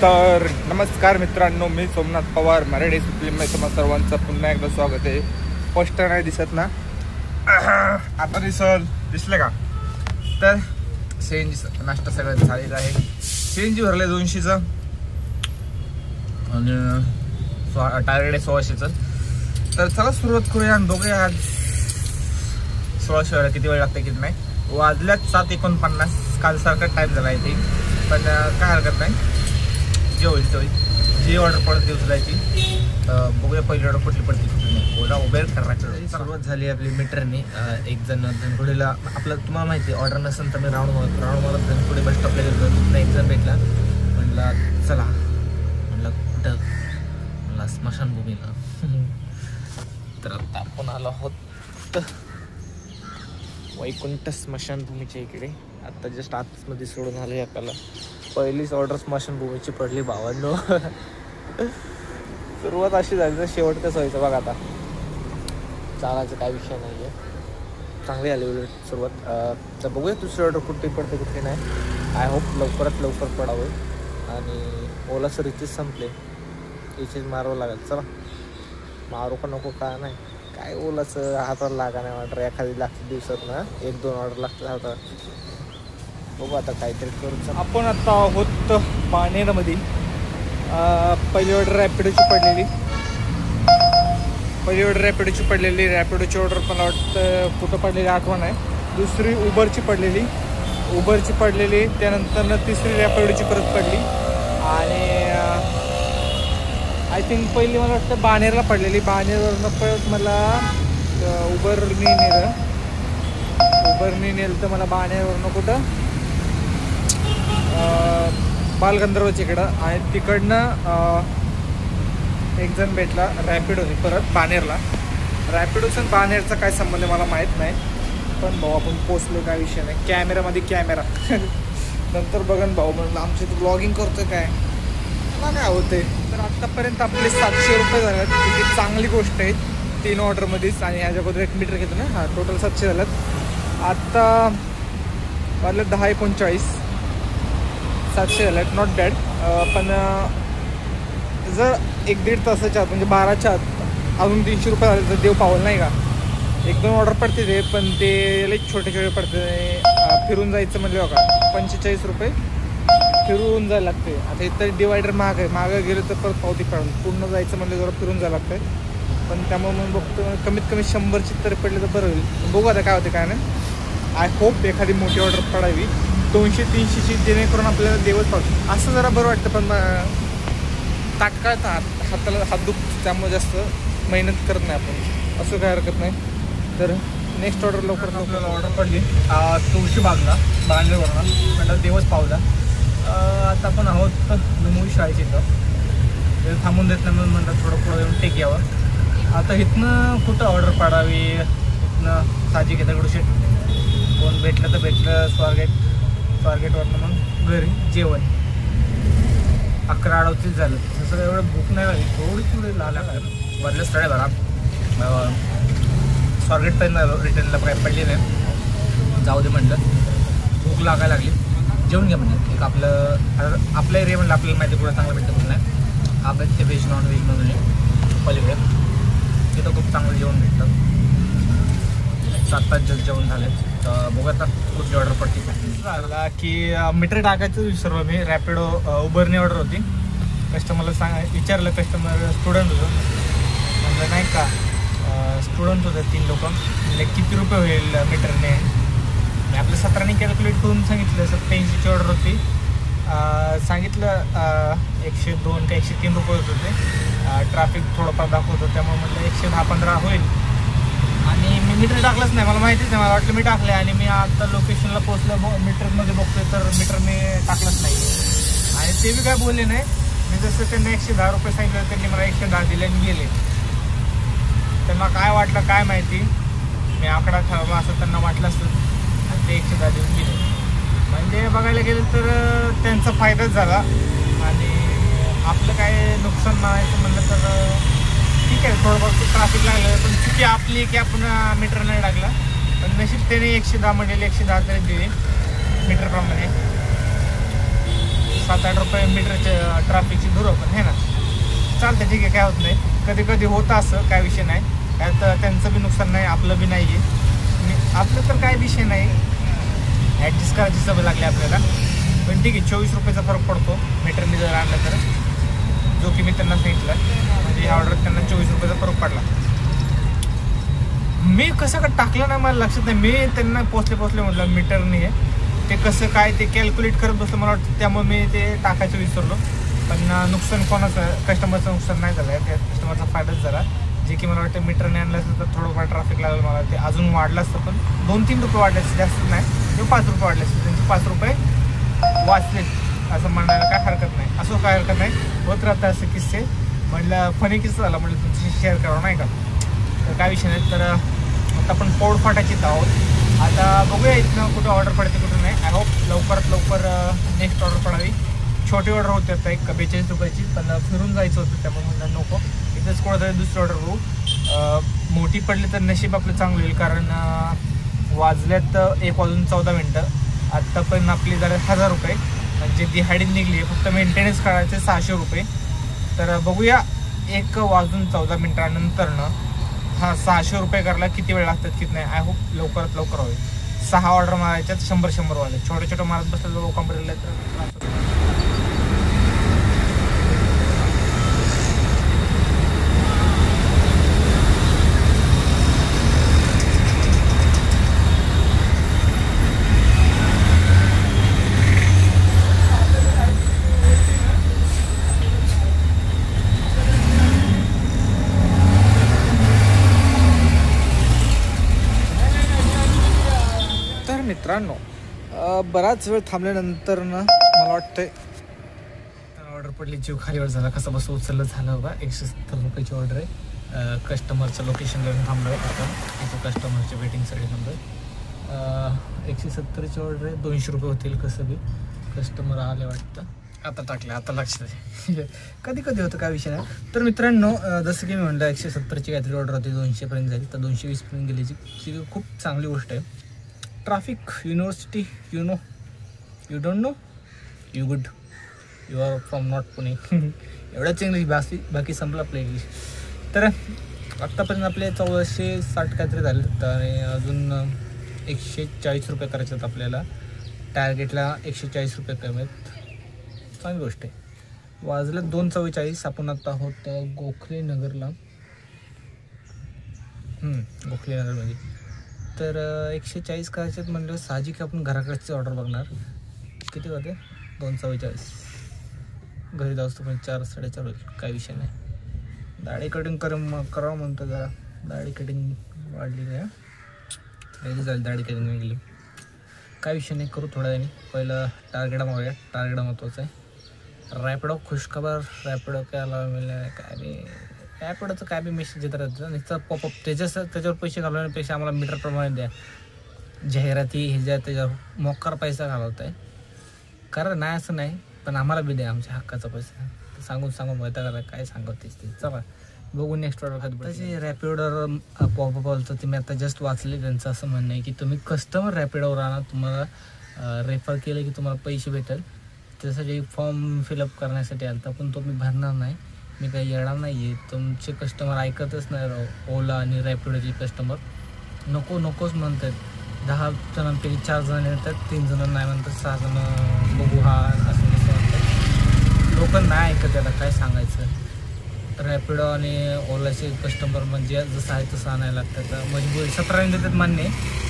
तर नमस्कार मित्रांनो, मी सोमनाथ पवार मराठी फिल्ममध्ये तुम्हा सर्वांचं पुन्हा एकदा स्वागत आहे. स्पष्ट नाही दिसत ना? आता दिसले का? तर सीएनजी नाश्ता सगळ्यात झालेला आहे. सीएनजी भरले 200चं आणि टार्गेट आहे 1600चं. तर चला सुरुवात करूया आणि बघूया आज 1600 वेळा किती वेळ लागते किती नाही. वाजल्यात 7:49. कालसारखा टाईम झाला आहे ते, पण काय हरकत नाही, जे होईल ते होईल. जी ऑर्डर पडते उचलायची. बघूया पहिली ऑर्डर कुठली पडते कुठली नाही. ओला उबेर करायचं. सुरुवात झाली आपली मीटरने. एक जण धनकुडीला, आपलं तुम्हाला माहिती आहे ऑर्डर नसेल तर मी राऊंड मारत धनकुडी बस स्टॉपला गेलो. तिथं एक जण भेटला, म्हणला चला. म्हणलं कुठं? म्हणला स्मशानभूमीला. तर आता आपण आलो आहोत वैकुंठ स्मशानभूमीच्या इकडे. आता जस्ट आतमध्ये सोडून आले आपल्याला. पहिलीच ऑर्डर स्मशानभूमीची पडली 52. सुरुवात अशी झाली तर शेवट कसं व्हायचं बघा. आता चालायचं काय विषय नाही आहे, चांगली आली उलट सुरुवात. तर बघूया दुसरी ऑर्डर कुठे पडते कुठे नाही. आय होप लवकरात लवकर पडावं. आणि ओलाचं रिचेस संपले, रिचेस मारावं लागेल. चला मारू का नको का नाही, काय ओलाचं हाताला लागा नाही ऑर्डर. एखादी लागते दिवसात ना 1-2 ऑर्डर लागतात हातात. बघू आता काहीतरी करू. आपण आता आहोत बाणेरमध्ये. पहिली ऑर्डर रॅपिडोची पडलेली. रॅपिडोची ऑर्डर मला वाटतं कुठं पडलेली आठवण आहे. दुसरी उबरची पडलेली. त्यानंतर तिसरी रॅपिडोची परत पडली. आणि आय थिंक पहिली मला वाटतं बाणेरला पडलेली. बाणेरवरनं परत मला उबरनी नेलं तर मला बाणेरवरनं कुठं बालगंधर्वच्या इकडं. आणि तिकडनं एक जण भेटला रॅपिडोने परत बाणेरला. रॅपिडोचा आणि बाणेरचा काय संबंध मला माहीत नाही, पण भाऊ आपण पोचलो काय विषय नाही. कॅमेरामध्ये कॅमेरा नंतर बघन भाऊ म्हणलं आमच्या इथं ब्लॉगिंग करतो काय मला काय होते. तर आत्तापर्यंत आपले 700 रुपये झालेत. ती चांगली गोष्ट आहे 3 ऑर्डरमध्येच. आणि ह्याच्या अगोदर 1 मीटर घेतो ना. हां, टोटल 700 झाल्यात. आत्ता वाजले 10:39. 700 झाल्यात, नॉट बॅड. पण जर 1-1.5 तासाच्या आत म्हणजे 12च्या आत अजून 300 रुपये झाले तर देव पावलं नाही का. 1-2 ऑर्डर पडते ते, पण ते लई छोटे पडते. फिरून जायचं म्हणलं का 45 रुपये फिरून जायला लागते. आता इथं डिवायडर मागं गेलं तर परत पावती काढून पूर्ण जायचं म्हणलं जरा फिरून जायला लागतं. पण त्यामुळे मग बघतो कमीत कमी 100ची तरी पडले तर बरं होईल. बघू आता काय होते काय नाही. आय होप एखादी मोठी ऑर्डर पडावी 200-300ची, जेणेकरून आपल्याला देवच पावतो असं जरा बरं वाटतं. पण तात्काळ हाताला हात दुखतो, त्यामुळे जास्त मेहनत करत नाही आपण. असं काय हरकत नाही. तर नेक्स्ट ऑर्डर लवकर आपल्याला ऑर्डर पडली तुळशीबागला बांद्रेवरनं. म्हटलं देवच पावला. आता आपण आहोत मुळी शाळेची इथं. थांबून देत नाही म्हणून म्हणतात थोडं पुढं येऊन टेक यावं. आता इथनं कुठं ऑर्डर पाडावी. इथनं साजी घेता दगडूशेठ कोण भेटलं तर भेटलं. स्वारगेटवरनं मग घरी जेवण 11:38 झालं. तसं एवढं भूक नाही लागली, थोडी लाला वाजलं 12:30. स्वारगेटपर्यंत रिटर्नला काय पडली नाही. जाऊ दे म्हणलं, भूक लागायला लागली, जेवून घ्या म्हणलं. एक आपलं एरिया म्हणलं आपल्याला माहिती कुठं चांगलं भेटतं म्हणून नाही. आगत्य व्हेज नॉनव्हेज म्हणून पलीकडे तिथं खूप चांगलं जेवण भेटतं. 7 तास जेवण झाले. तर बघू आता कुठली ऑर्डर पडते. झाला की मीटर टाकायचं विसरलो मी. रॅपिडो उबरनी ऑर्डर होती. कस्टमरला विचारलं. कस्टमर स्टुडंट होतं. म्हणलं नाही का स्टुडंट होतं 3 लोक. म्हणजे किती रुपये होईल मीटरने. मी आपलं 17ने कॅल्क्युलेट करून सांगितलं. 87ची ऑर्डर होती. सांगितलं 102 का 103 रुपये होत होते. ट्रॅफिक थोडंफार दाखवत होतं, त्यामुळे म्हटलं 110-15 होईल. आणि मी मीटर टाकलंच नाही, मला माहितीच नाही. मला वाटलं मी टाकलं. आणि मी आता लोकेशनला पोचलं, मीटरमध्ये बघतोय तर मीटरने टाकलंच नाही. आणि ते बी काय बोलले नाही. मी जसं त्यांनी 110 रुपये सांगितलं, त्यांनी मला 110 दिले आणि गेले. त्यांना काय वाटलं काय माहिती, मी आकडा ठरवला असं त्यांना वाटलं असतं आणि ते 110 देऊन गेले. म्हणजे बघायला गेलं तर त्यांचा फायदाच झाला आणि आपलं काय नुकसान म्हणायचं म्हणलं तर ठीक आहे. थोडंफार ट्रॅफिक लागलं, पण चुकी आपली की आपण मीटर नाही टाकला. पण नशीब त्याने 110 म्हणजे 110 तरी दिले मीटरप्रमाणे. 7-8 रुपये मीटरचे ट्रॅफिकची धुरं पण आहे ना. चालतं ठीक आहे, काय होत नाही. कधी कधी होतं असं, काय विषय नाही. त्यात त्यांचं बी नुकसान नाही, आपलं बी नाही आहे. आपलं तर काय विषय नाही, ॲडजस्ट करायची सवय लागली आपल्याला. पण ठीक आहे, 24 रुपयाचा फरक पडतो मीटरने जर आणलं तर, जो की मी त्यांना सांगितलं. म्हणजे ह्या ऑर्डर त्यांना 24 रुपयाचा फरक पडला. मी कसं का टाकलं नाही मला लक्षात नाही. मी त्यांना पोचले म्हटलं मीटरने आहे, ते कसं काय ते कॅल्क्युलेट करत बसलं मला वाटतं, त्यामुळे मी ते टाकायचं विसरलो. पण नुकसान कोणाचं, कस्टमरचं नुकसान नाही झालं आहे, त्या कस्टमरचा फायदाच झाला. जे की मला वाटतं मीटरने आणलं असतं तर थोडंफार ट्रॅफिक लागलं मला, ते अजून वाढलं असतं. पण 2-3 रुपये वाढले असते, जास्त नाही. किंवा 5 रुपये वाढले असते, त्यांचे 5 रुपये वाचले असं म्हणायला काय हरकत नाही. असं काय हरकत नाही, होत राहतं असे किस्से. म्हटलं फनी किस्सा झाला, म्हटलं तुमची शेअर करावं नाही का. तर काय विषय नाही. तर आता आपण पौड फाटाचीच आहोत. आता बघूया इथनं कुठं ऑर्डर पडते कुठं नाही. आय होप लवकरात लवकर नेक्स्ट ऑर्डर पडावी. छोटी ऑर्डर होती आता एक 42 रुपयाची, पण फिरून जायचं होतं, त्यामुळे म्हणलं नको, इथंच कुठं दुसरी ऑर्डर करू. मोठी पडली तर नशीब आपलं चांगलं होईल, कारण वाजल्यात 1:14. आत्ता पण आपली झाले 1000 रुपये, म्हणजे दिहाडीत निघली. फक्त मेंटेनन्स काढायचे 600 रुपये. तर बघूया 1:14 हा 600 रुपये करायला किती वेळ लागतात किती नाही. आय होप लवकरात लवकर होईल. 6 ऑर्डर मारायच्यात 100 वाले, छोटे छोटे मारत बसले तर लोकांपर्यंत तर. मित्रांनो, बराच वेळ थांबल्यानंतर ना मला वाटतंय ऑर्डर पडली, जीव खालीवर झाला. कसं बस उचललं झालं बघा. 170 रुपयाची ऑर्डर आहे. कस्टमरचं लोकेशनला थांबलो आहे आपण, इथं कस्टमरच्या वेटिंगसाठी थांबलो आहे. 170ची ऑर्डर आहे, 200 रुपये होतील. कसं बी कस्टमर आले वाटतं. आता टाकलं, आता लक्षात कधी कधी होतं, काय विषय नाही. तर मित्रांनो, जसं की मी म्हणलं 170ची काहीतरी ऑर्डर होती, 200पर्यंत झाली, तर 220पर्यंत गेली, जी खूप चांगली गोष्ट आहे. Traffic university, you don't know, you good, you are from not Pune. एवढंच इंग्लिश, बाकी संपलं आपलं इंग्लिश. तर आत्तापर्यंत आपले 1460 काहीतरी झाले, आणि अजून 140 रुपये करायचे आहेत आपल्याला. टार्गेटला 140 रुपये कमी आहेत, चांगली गोष्ट आहे. वाजले 2:44. आपण आता आहोत गोखले नगरला, गोखले नगरमध्ये. तर 140 करायचे म्हणलं साहजिक आपण घराकडची ऑर्डर बघणार. किती होते? 2:44. घरी जाऊस पण 4-4:30 होईल, काही विषय नाही. दाढी कटिंग करावं म्हणतो जरा. दाढी कटिंग वाढली नाही झाली, दाढी कटिंग निघली, काय विषय नाही, करू थोड्या वेळाने. पहिलं टार्गेट मागूया, टार्गेट महत्त्वाचं आहे. रॅपिडो खुशखबर, रॅपिडो काय आला मिळणार काय बी, रॅपिडोचं काय बी मेसेज येत राहतं नुसतं पॉपअप. त्याच्यावर पैसे घालवण्यापेक्षा आम्हाला मीटरप्रमाणे द्या. जाहिराती हे ज्या त्याच्यावर मोकार पैसा घालवत आहे. कारण नाही असं नाही, पण आम्हाला बी द्या आमच्या हक्काचा पैसा. सांगून माहिती करा काय सांगतेस ते. चला बघू नेक्स्ट ऑर्डर खाली. तसे रॅपिडोवर पॉपअप आलं तर ते मी आता जस्ट वाचले. त्यांचं असं म्हणणं आहे की तुम्ही कस्टमर रॅपिडोवर आणा, तुम्हाला रेफर केलं की तुम्हाला पैसे भेटेल. त्यासाठी फॉर्म फिलअप करण्यासाठी आलं, पण तो मी भरणार नाही. मी काही येणार नाही आहे. तुमचे कस्टमर ऐकतच नाही राव. ओला आणि रॅपिडोचे कस्टमर नकोच म्हणतात. 10 जणांपैकी 4 जण येतात, 3 जण नाही म्हणतात, 6 जण बघू हा असं कसं म्हणतात. लोक नाही ऐकत, त्याला काय सांगायचं. रॅपिडो आणि ओलाचे कस्टमर म्हणजे जसं आहे तसं आणायला लागतात. मजबूरी 17 देतात मान्य,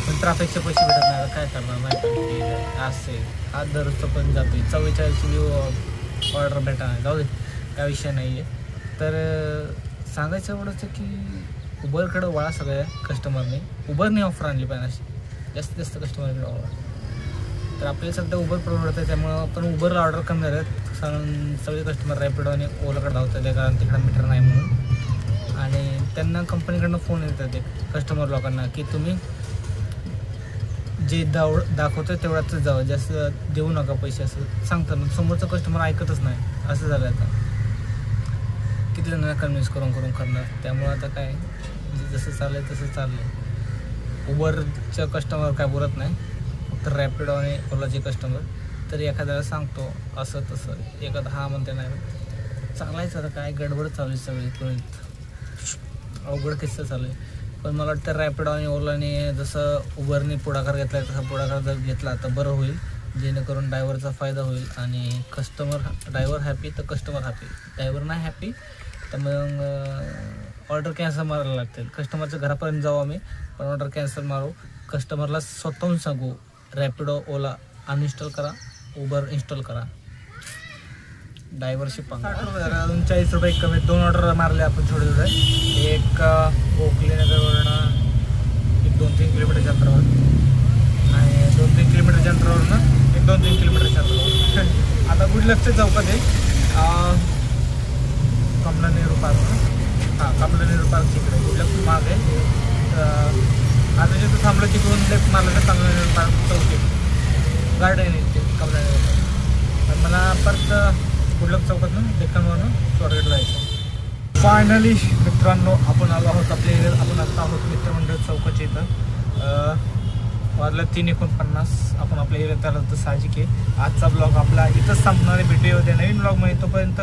पण ट्रॅफिकचे पैसे भेटत नाही, काय करणार नाही. असे हा दररोजचं पण जातो. 44ची ऑर्डर भेटा नाही, जाऊ दे, काय विषय नाही आहे. तर सांगायचं एवढंच आहे की उबरकडं वळा सगळ्या कस्टमरने. उबरने ऑफर आणली पाहिजे अशी, जास्तीत जास्त कस्टमरकडे वळा. तर आपल्याला सध्या उबर परवडतं आहे, त्यामुळं आपण उबरला ऑर्डर कमी झाल्यात. सगळे कस्टमर रॅपिडो आणि ओलाकडे धावतात, कारण तिकडं मीटर नाही म्हणून. आणि त्यांना कंपनीकडनं फोन येतात ते कस्टमर लोकांना की तुम्ही जे दाखवतं तेवढ्याच जावं, जास्त देऊ नका पैसे असं सांगतात. समोरचं कस्टमर ऐकतच नाही, असं झालं आता. किती जणांना कन्व्हिन्स करून करणार. त्यामुळं आता काय जसं चाललं आहे तसं चाललं आहे. उबरचं कस्टमर काय बोलत नाही, फक्त रॅपिडो आणि ओलाचे कस्टमर. तरी एखाद्याला सांगतो असं तसं, एखादा हा म्हणते नाही. चालायचं आता काय गडबड चालू आहे सगळी त्वरित अवघड किस्सा चालू आहे. पण मला वाटतं रॅपिडो आणि ओलाने जसं उबरने पुढाकार घेतला आहे तसा पुढाकार जर घेतला तर बरं होईल, जेणेकरून ड्रायव्हरचा फायदा होईल आणि ड्रायव्हर हॅपी तर कस्टमर हॅपी. ड्रायव्हर नाही हॅपी तर मग ऑर्डर कॅन्सल मारायला लागतील. कस्टमरच्या घरापर्यंत जाऊ आम्ही पण ऑर्डर कॅन्सल मारू. कस्टमरला स्वतःहून सांगू रॅपिडो ओला अनइन्स्टॉल करा, उबर इन्स्टॉल करा. ड्रायव्हरशी पंगा. अजून 40 रुपये कमी. 2 ऑर्डर मारले आपण थोडे थोडे. एक गोखलेनगरवरनं एक 2-3 किलोमीटरच्या अंतरावर आणि 2-3 किलोमीटरच्या अंतरावरनं एक 2-3 किलोमीटरच्या अंतरावर. आता गुडलकच्या चौकात आहे कमला नेहरू पार्क. कमला नेहरू पार्क इकडे गुडलक माग आहे. आता जिथं थांबलं तिकडून लेफ्ट मारलं तर कमला नेहरू पार्क चौकी गार्डन आहे ते कमला नेहरू. पण मला परत गुडलक चौकातून डेक्कनवरून स्वारगेटला जायचं. फायनली मित्रांनो आपण आलो आहोत आपल्या एरियात. आपण आता आहोत मित्रमंडळ चौकाच्या इथं. वाजलं 3:49. आपण आपल्या एरियात आलो तर साहजिक आहे. आजचा ब्लॉग आपला इथंच संपणार आहे. भेटूया उद्या नवीन ब्लॉगमध्ये. तोपर्यंत